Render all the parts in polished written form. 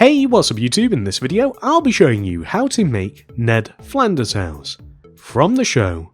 Hey, what's up YouTube? In this video, I'll be showing you how to make Ned Flanders House from the show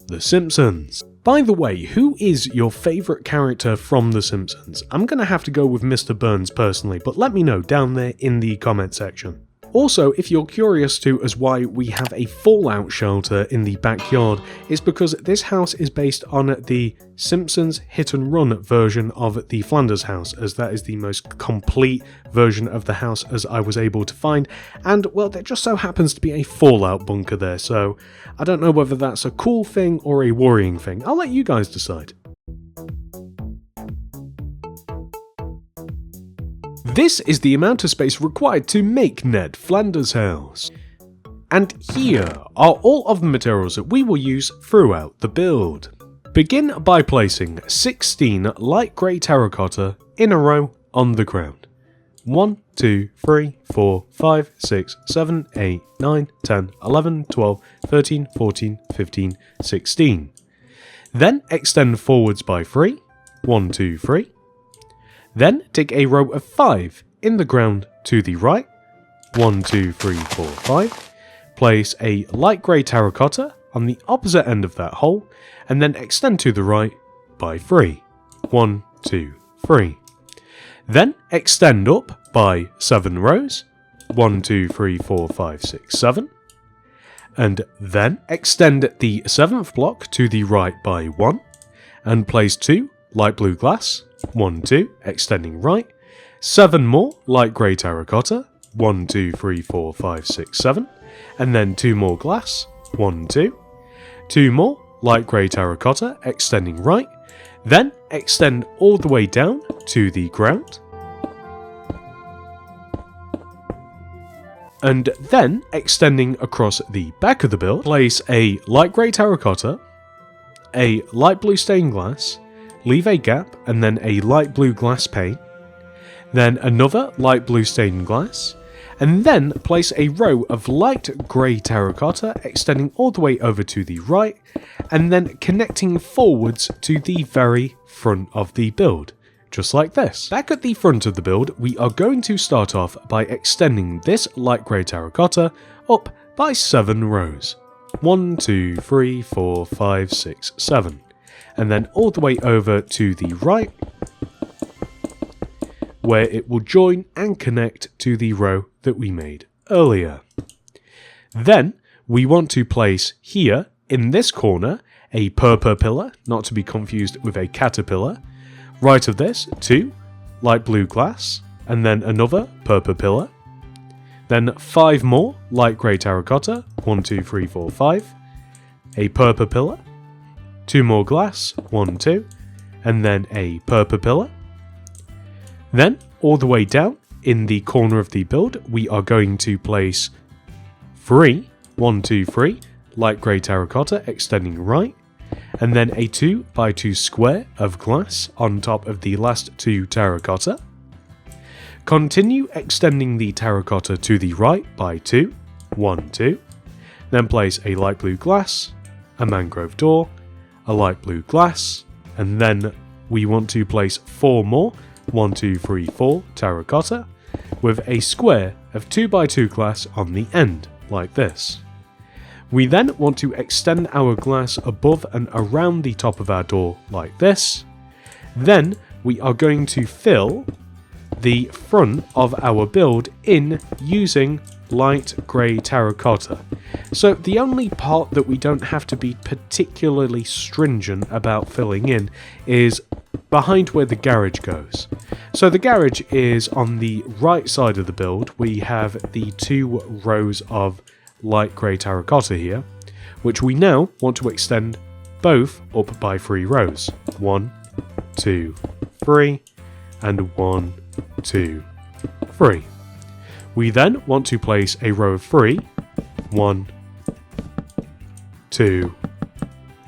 The Simpsons. By the way, who is your favourite character from The Simpsons? I'm gonna have to go with Mr. Burns personally, but let me know down there in the comment section. Also, if you're curious too as why we have a fallout shelter in the backyard, it's because this house is based on the Simpsons hit and run version of the Flanders House, as that is the most complete version of the house as I was able to find, and well, there just so happens to be a fallout bunker there, so I don't know whether that's a cool thing or a worrying thing. I'll let you guys decide. This is the amount of space required to make Ned Flanders House. And here are all of the materials that we will use throughout the build. Begin by placing 16 light grey terracotta in a row on the ground. 1, 2, 3, 4, 5, 6, 7, 8, 9, 10, 11, 12, 13, 14, 15, 16. Then extend forwards by 3, 1, 2, 3. Then dig a row of 5 in the ground to the right, 1, 2, 3, 4, 5. Place a light grey terracotta on the opposite end of that hole, and then extend to the right by 3, 1, 2, 3. Then extend up by 7 rows, 1, 2, 3, 4, 5, 6, 7. And then extend the 7th block to the right by 1, and place 2 light blue glass, 1, 2, extending right, 7 more light grey terracotta, 1, 2, 3, 4, 5, 6, 7, and then 2 more glass, 1, 2, 2 more light grey terracotta, extending right, then extend all the way down to the ground, and then extending across the back of the build, place a light grey terracotta, a light blue stained glass, leave a gap and then a light blue glass pane, then another light blue stained glass, and then place a row of light grey terracotta extending all the way over to the right, and then connecting forwards to the very front of the build, just like this. Back at the front of the build, we are going to start off by extending this light grey terracotta up by 7 rows. 1, 2, 3, 4, 5, 6, 7. And then all the way over to the right, where it will join and connect to the row that we made earlier. Then we want to place here, in this corner, a purple pillar, not to be confused with a caterpillar. Right of this, 2 light blue glass, and then another purple pillar. Then 5 more light grey terracotta, 1, 2, 3, 4, 5. A purple pillar. 2 more glass, 1, 2, and then a purple pillar. Then, all the way down, in the corner of the build, we are going to place 3, 1, 2, 3, light grey terracotta extending right, and then a 2 by 2 square of glass on top of the last 2 terracotta. Continue extending the terracotta to the right by 2, 1, 2, then place a light blue glass, a mangrove door, a light blue glass, and then we want to place 4 more 1, 2, 3, 4 terracotta with a square of 2 by 2 glass on the end, like this. We then want to extend our glass above and around the top of our door like this. Then we are going to fill the front of our build in using light grey terracotta. So the only part that we don't have to be particularly stringent about filling in is behind where the garage goes. So the garage is on the right side of the build. We have the 2 rows of light grey terracotta here, which we now want to extend both up by 3 rows. 1, 2, 3, and 1, 2, 3. We then want to place a row of 3, 1, 2,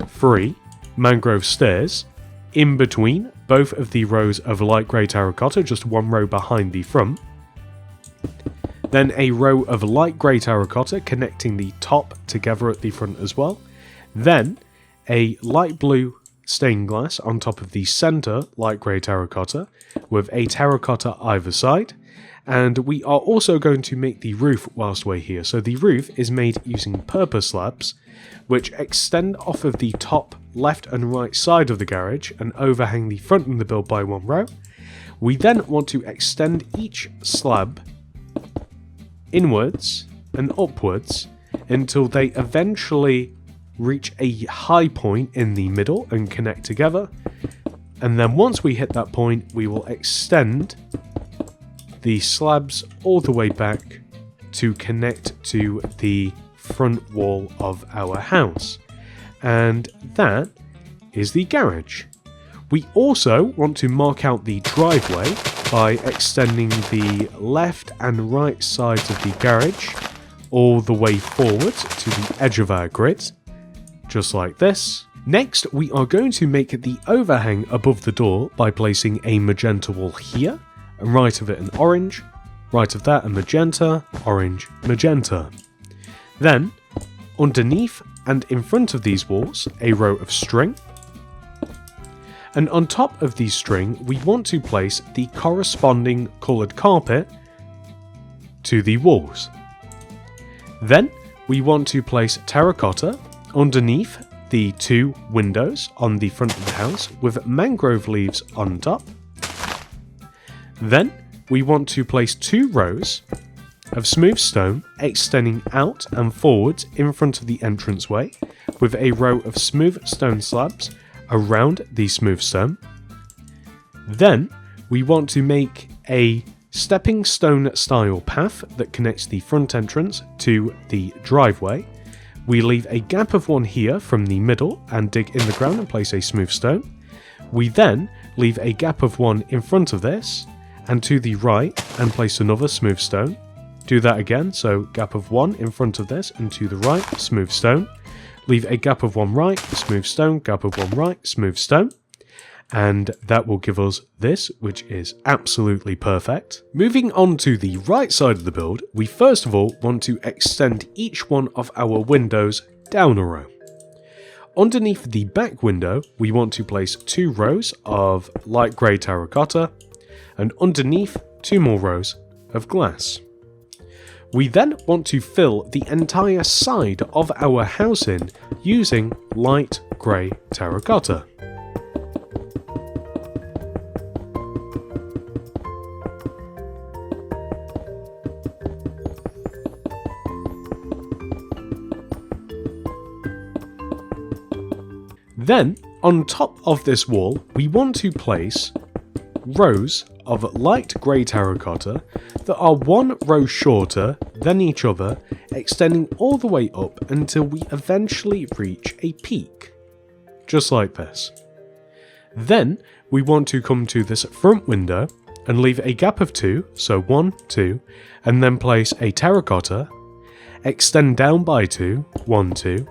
3 mangrove stairs in between both of the rows of light grey terracotta, just 1 row behind the front. Then a row of light grey terracotta connecting the top together at the front as well. Then a light blue stained glass on top of the centre light grey terracotta with a terracotta either side. And we are also going to make the roof whilst we're here. So the roof is made using purpose slabs, which extend off of the top left and right side of the garage and overhang the front of the build by one row. We then want to extend each slab inwards and upwards until they eventually reach a high point in the middle and connect together. And then once we hit that point, we will extend the slabs all the way back to connect to the front wall of our house. And that is the garage. We also want to mark out the driveway by extending the left and right sides of the garage all the way forward to the edge of our grid, just like this. Next, we are going to make the overhang above the door by placing a magenta wall here, and right of it an orange, right of that a magenta, orange, magenta. Then, underneath and in front of these walls, a row of string. And on top of the string, we want to place the corresponding coloured carpet to the walls. Then, we want to place terracotta underneath the two windows on the front of the house with mangrove leaves on top. Then, we want to place 2 rows of smooth stone extending out and forwards in front of the entranceway with a row of smooth stone slabs around the smooth stone. Then we want to make a stepping stone style path that connects the front entrance to the driveway. We leave a gap of 1 here from the middle and dig in the ground and place a smooth stone. We then leave a gap of 1 in front of this and to the right and place another smooth stone. Do that again, so gap of 1 in front of this and to the right, smooth stone. Leave a gap of 1 right, smooth stone, gap of 1 right, smooth stone. And that will give us this, which is absolutely perfect. Moving on to the right side of the build, we first of all want to extend each one of our windows down a row. Underneath the back window, we want to place 2 rows of light grey terracotta, and underneath 2 more rows of glass. We then want to fill the entire side of our house in using light grey terracotta. Then, on top of this wall, we want to place rows of light grey terracotta that are 1 row shorter than each other, extending all the way up until we eventually reach a peak, just like this. Then we want to come to this front window and leave a gap of 2, so 1, 2, and then place a terracotta, extend down by 2, 1, 2,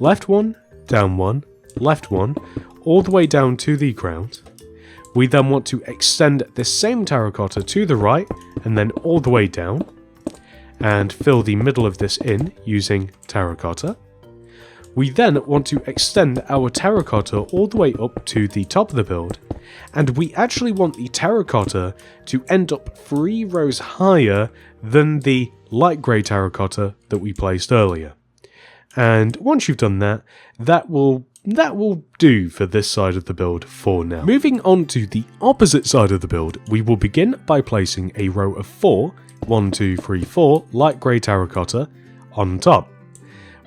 left 1, down 1, left 1, all the way down to the ground. We then want to extend this same terracotta to the right and then all the way down and fill the middle of this in using terracotta. We then want to extend our terracotta all the way up to the top of the build, and we actually want the terracotta to end up 3 rows higher than the light grey terracotta that we placed earlier. And once you've done that, that will do for this side of the build for now. Moving on to the opposite side of the build, we will begin by placing a row of 4, 1, 2, 3, 4 light grey terracotta on top.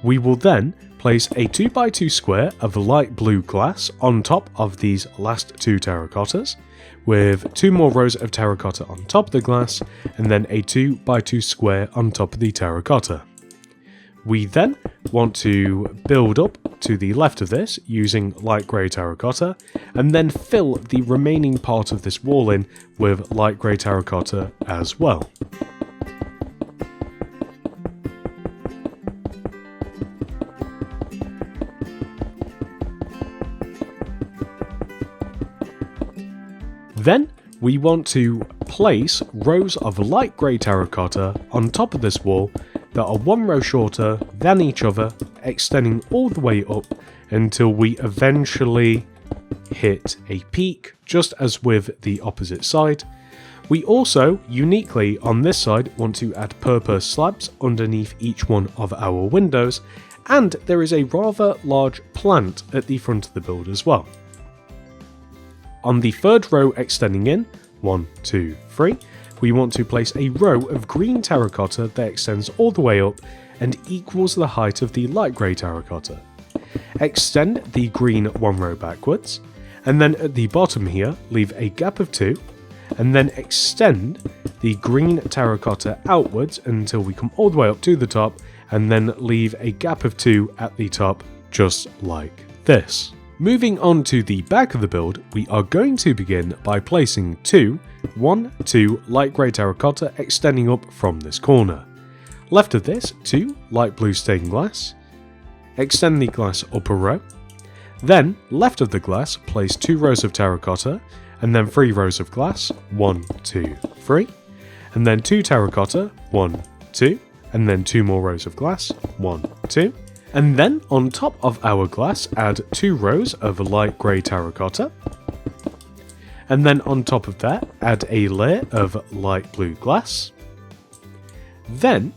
We will then place a 2x2 square of light blue glass on top of these last 2 terracottas, with 2 more rows of terracotta on top of the glass, and then a 2x2 square on top of the terracotta. We then want to build up to the left of this using light grey terracotta, and then fill the remaining part of this wall in with light grey terracotta as well. Then we want to place rows of light grey terracotta on top of this wall that are 1 row shorter than each other, extending all the way up until we eventually hit a peak, just as with the opposite side. We also, uniquely on this side, want to add purpose slabs underneath each one of our windows, and there is a rather large plant at the front of the build as well. On the third row extending in, 1, 2, 3, we want to place a row of green terracotta that extends all the way up and equals the height of the light grey terracotta. Extend the green one row backwards, and then at the bottom here leave a gap of 2, and then extend the green terracotta outwards until we come all the way up to the top, and then leave a gap of 2 at the top, just like this. Moving on to the back of the build, we are going to begin by placing 2 light grey terracotta extending up from this corner. Left of this, 2 light blue stained glass. Extend the glass up a row. Then, left of the glass, place 2 rows of terracotta, and then 3 rows of glass, 1, 2, 3. And then 2 terracotta, 1, 2. And then 2 more rows of glass, 1, 2. And then on top of our glass, add 2 rows of light grey terracotta. And then on top of that, add a layer of light blue glass. Then,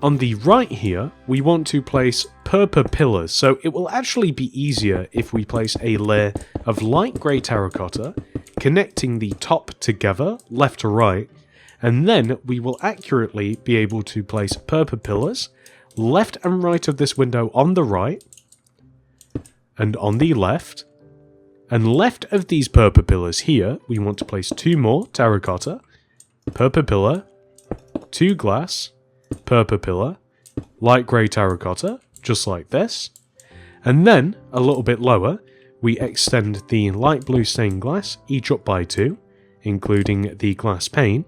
on the right here, we want to place purple pillars, so it will actually be easier if we place a layer of light grey terracotta, connecting the top together, left to right, and then we will accurately be able to place purple pillars, left and right of this window on the right, and on the left, and left of these purple pillars here, we want to place 2 more terracotta, purple pillar, 2 glass, purple pillar, light grey terracotta, just like this, and then, a little bit lower, we extend the light blue stained glass, each up by 2, including the glass pane,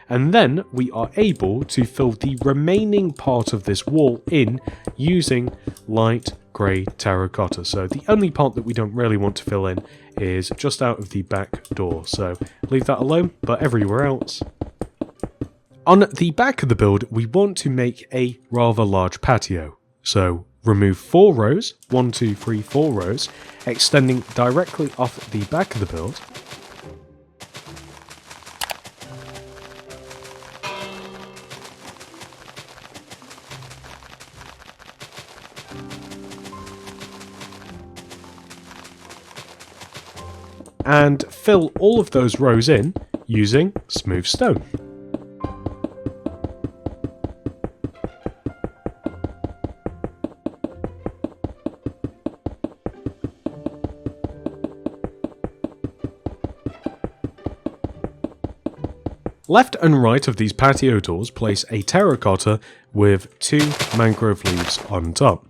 and then we are able to fill the remaining part of this wall in using light grey terracotta. So the only part that we don't really want to fill in is just out of the back door, so leave that alone, but everywhere else. On the back of the build, we want to make a rather large patio, so remove 4 rows, 1, 2, 3, 4 rows, extending directly off the back of the build. And fill all of those rows in using smooth stone. Left and right of these patio doors, place a terracotta with 2 mangrove leaves on top.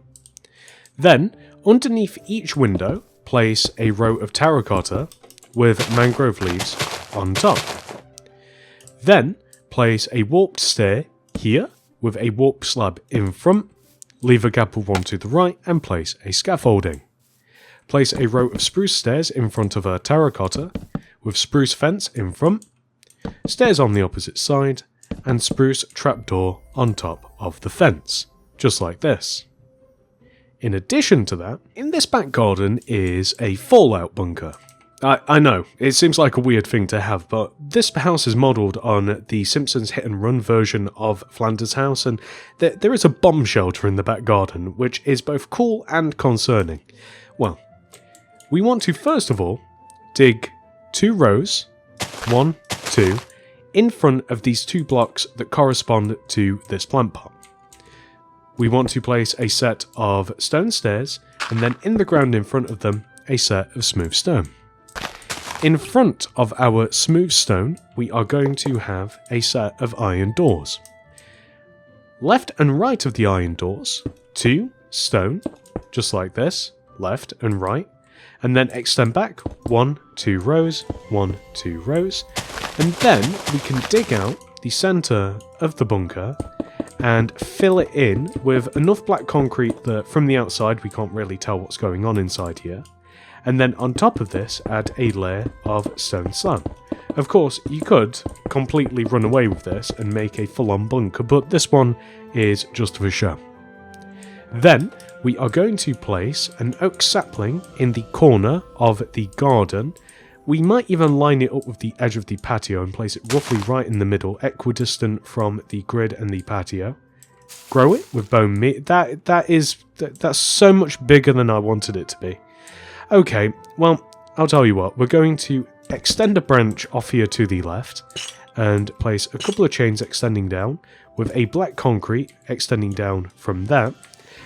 Then, underneath each window, place a row of terracotta with mangrove leaves on top. Then, place a warped stair here with a warped slab in front, leave a gap of 1 to the right, and place a scaffolding. Place a row of spruce stairs in front of a terracotta with spruce fence in front, stairs on the opposite side, and spruce trapdoor on top of the fence, just like this. In addition to that, in this back garden is a fallout bunker. I know, it seems like a weird thing to have, but this house is modelled on the Simpsons hit and run version of Flanders House, and there is a bomb shelter in the back garden, which is both cool and concerning. Well, we want to first of all dig 2 rows, 1, 2, in front of these 2 blocks that correspond to this plant pot. We want to place a set of stone stairs, and then in the ground in front of them, a set of smooth stone. In front of our smooth stone, we are going to have a set of iron doors. Left and right of the iron doors, 2 stone, just like this, left and right, and then extend back 1, 2 rows, 1, 2 rows, and then we can dig out the centre of the bunker and fill it in with enough black concrete that from the outside we can't really tell what's going on inside here. And then on top of this, add a layer of stone slab. Of course, you could completely run away with this and make a full-on bunker, but this one is just for show. Then, we are going to place an oak sapling in the corner of the garden We might even line it up with the edge of the patio and place it roughly right in the middle, equidistant from the grid and the patio. Grow it with bone meat. That's so much bigger than I wanted it to be. Okay, well, I'll tell you what. We're going to extend a branch off here to the left and place a couple of chains extending down with a black concrete extending down from there.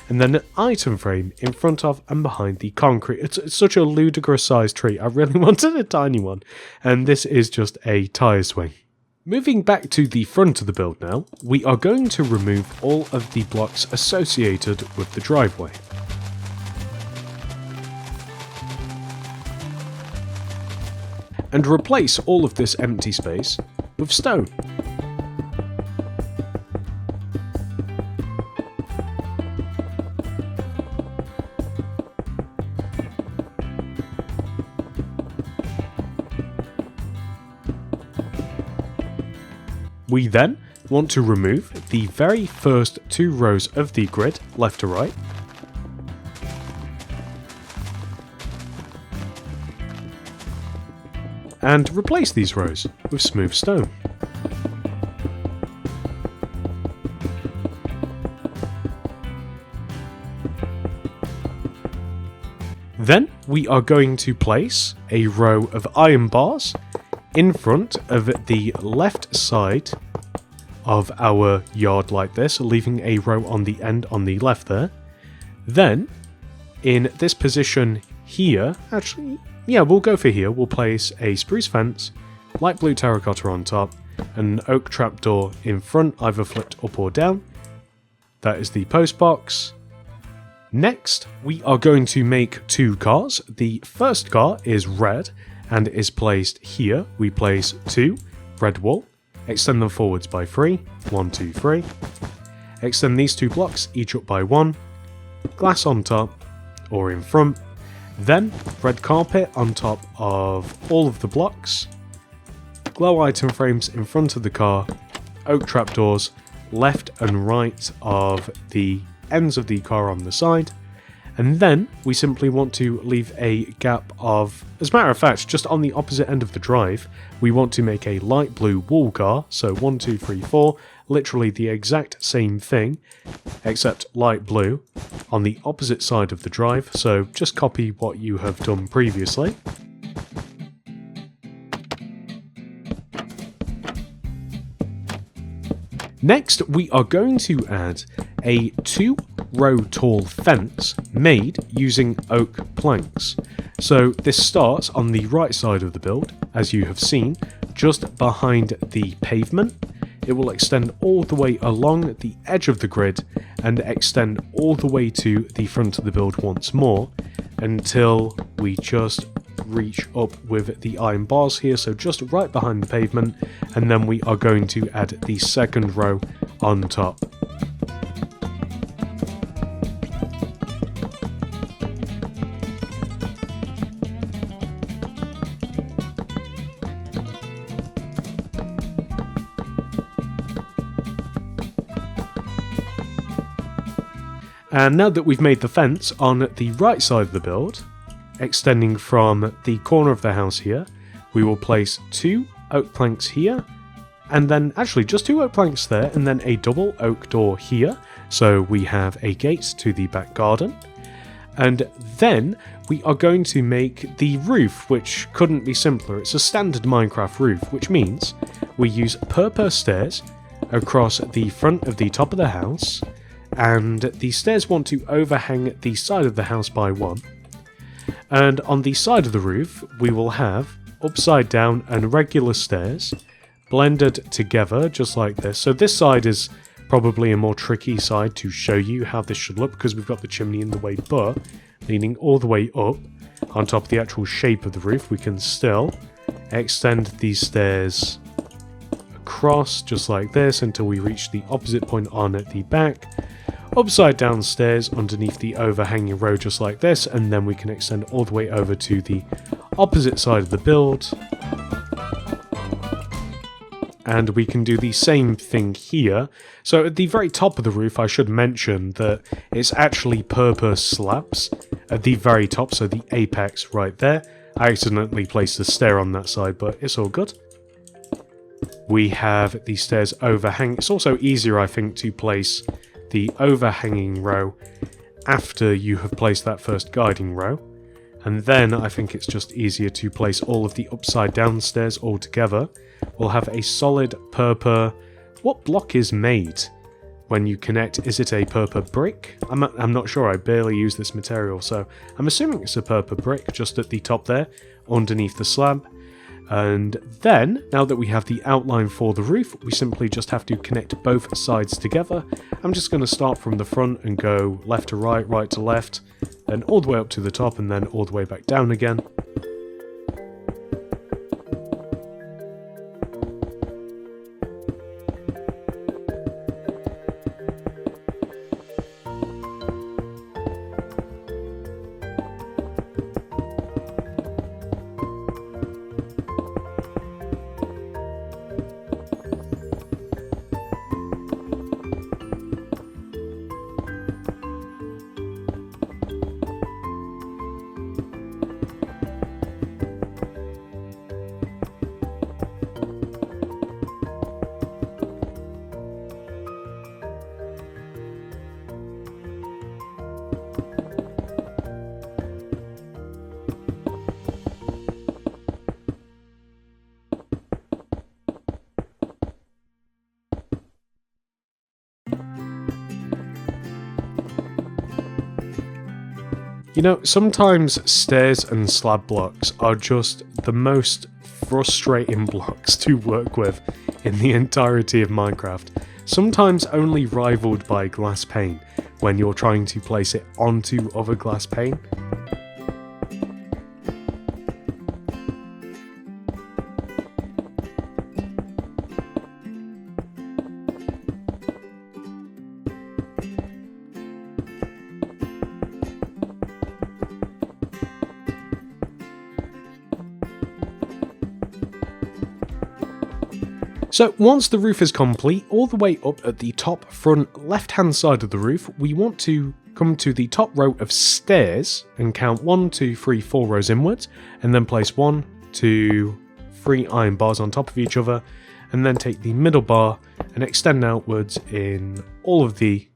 And then an item frame in front of and behind the concrete. It's such a ludicrous sized tree. I really wanted a tiny one. And this is just a tyre swing. Moving back to the front of the build now, we are going to remove all of the blocks associated with the driveway. And replace all of this empty space with stone. We then want to remove the very first 2 rows of the grid, left to right. And replace these rows with smooth stone. Then we are going to place a row of iron bars in front of the left side of our yard like this, leaving a row on the end on the left there. Then, in this position here, actually, yeah, we'll go for here, we'll place a spruce fence, light blue terracotta on top, and an oak trapdoor in front, either flipped up or down. That is the post box. Next, we are going to make 2 cars. The first car is red, and is placed here. We place 2 red wool, extend them forwards by 3, 1, 2, 3. Extend these 2 blocks, each up by 1, glass on top, or in front. Then, red carpet on top of all of the blocks, glow item frames in front of the car, oak trapdoors left and right of the ends of the car on the side. And then we simply want to leave a gap of, as a matter of fact, just on the opposite end of the drive, we want to make a light blue wool car. So 1, 2, 3, 4, literally the exact same thing, except light blue on the opposite side of the drive. So just copy what you have done previously. Next, we are going to add a 2-row tall fence made using oak planks. So this starts on the right side of the build, as you have seen, just behind the pavement. It will extend all the way along the edge of the grid and extend all the way to the front of the build once more until we just reach up with the iron bars here, so just right behind the pavement, and then we are going to add the second row on top. And now that we've made the fence on the right side of the build, extending from the corner of the house here, we will place 2 oak planks here, and then actually just 2 oak planks there, and then a double oak door here, so we have a gate to the back garden. And then we are going to make the roof, which couldn't be simpler. It's a standard Minecraft roof, which means we use purpose stairs across the front of the top of the house, and the stairs want to overhang the side of the house by 1. And on the side of the roof, we will have upside down and regular stairs blended together just like this. So this side is probably a more tricky side to show you how this should look because we've got the chimney in the way, but leaning all the way up on top of the actual shape of the roof, we can still extend these stairs across just like this until we reach the opposite point on the back. Upside down stairs underneath the overhanging row just like this, and then we can extend all the way over to the opposite side of the build. And we can do the same thing here. So at the very top of the roof, I should mention that it's actually purpose slabs at the very top, so the apex right there, I accidentally placed the stair on that side, but it's all good. We have the stairs overhang. It's also easier, I think, to place the overhanging row after you have placed that first guiding row. And then I think it's just easier to place all of the upside down stairs all together. We'll have a solid purple... What block is made when you connect? Is it a purple brick? I'm not sure, I barely use this material, so I'm assuming it's a purple brick just at the top there, underneath the slab. And then, now that we have the outline for the roof, we simply just have to connect both sides together. I'm just going to start from the front and go left to right, right to left, then all the way up to the top and then all the way back down again. You know, sometimes stairs and slab blocks are just the most frustrating blocks to work with in the entirety of Minecraft. Sometimes only rivaled by glass pane when you're trying to place it onto other glass pane. So once the roof is complete, all the way up at the top front left hand side of the roof, we want to come to the top row of stairs and count 1, 2, 3, 4 rows inwards, and then place 1, 2, 3 iron bars on top of each other, and then take the middle bar and extend outwards in all of the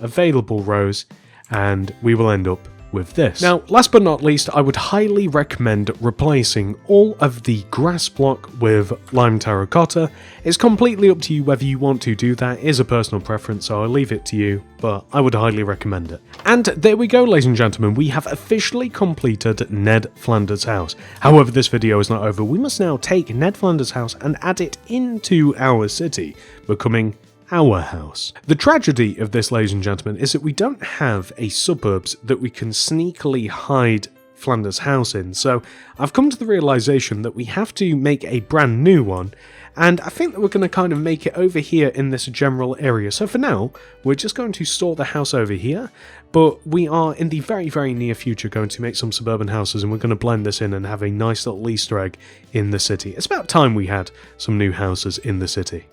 available rows, and we will end up with this. Now, last but not least, I would highly recommend replacing all of the grass block with lime terracotta. It's completely up to you whether you want to do that. It is a personal preference, so I'll leave it to you, but I would highly recommend it. And there we go, ladies and gentlemen, we have officially completed Ned Flanders House. However, this video is not over. We must now take Ned Flanders House and add it into our city, becoming our house. The tragedy of this, ladies and gentlemen, is that we don't have a suburbs that we can sneakily hide Flanders House in, so I've come to the realization that we have to make a brand new one, and I think that we're going to kind of make it over here in this general area. So for now, we're just going to store the house over here, but we are in the very, very near future going to make some suburban houses, and we're going to blend this in and have a nice little Easter egg in the city. It's about time we had some new houses in the city.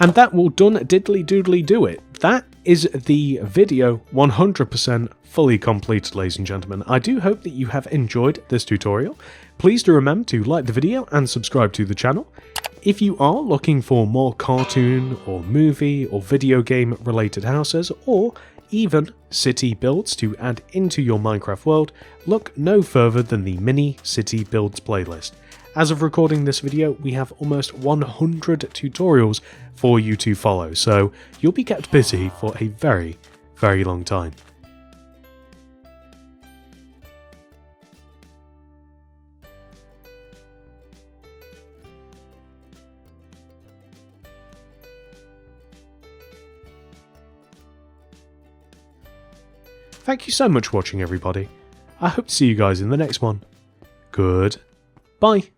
And that will done diddly doodly do it. That is the video 100% fully completed, ladies and gentlemen. I do hope that you have enjoyed this tutorial. Please do remember to like the video and subscribe to the channel. If you are looking for more cartoon or movie or video game related houses, or even city builds to add into your Minecraft world, look no further than the mini city builds playlist. As of recording this video, we have almost 100 tutorials for you to follow, so you'll be kept busy for a very, very long time. Thank you so much for watching, everybody. I hope to see you guys in the next one. Goodbye.